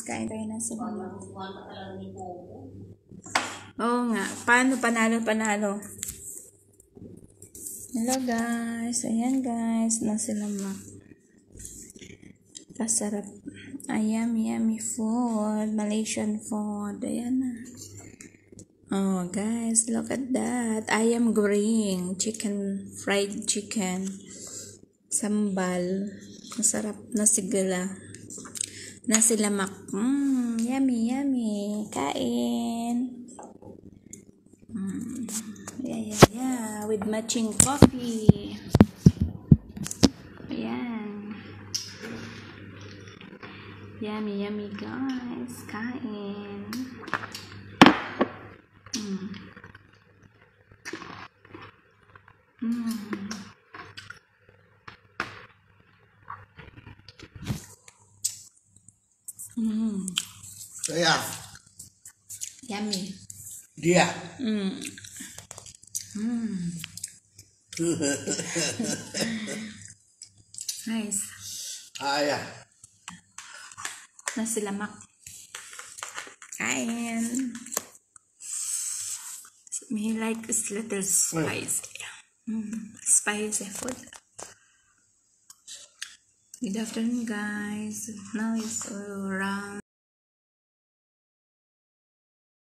Kain tayo na sa Oo nga. Paano? Panalo. Hello guys. Ayan guys. Nasilamak. Kasarap. Yummy food. Malaysian food. Ayan na. Oh guys. Look at that. Ayam goreng. Fried chicken. Sambal. Masarap na sigala. Nasilamak. Yummy. Kain. Yeah. With matching coffee. Ayan. Yummy guys. Kain. Saya. Yummy. Dia. Nice. Ayah. Nasilamak. Kain. Me like this little spicy. Spicy food. Good afternoon guys. Now it's around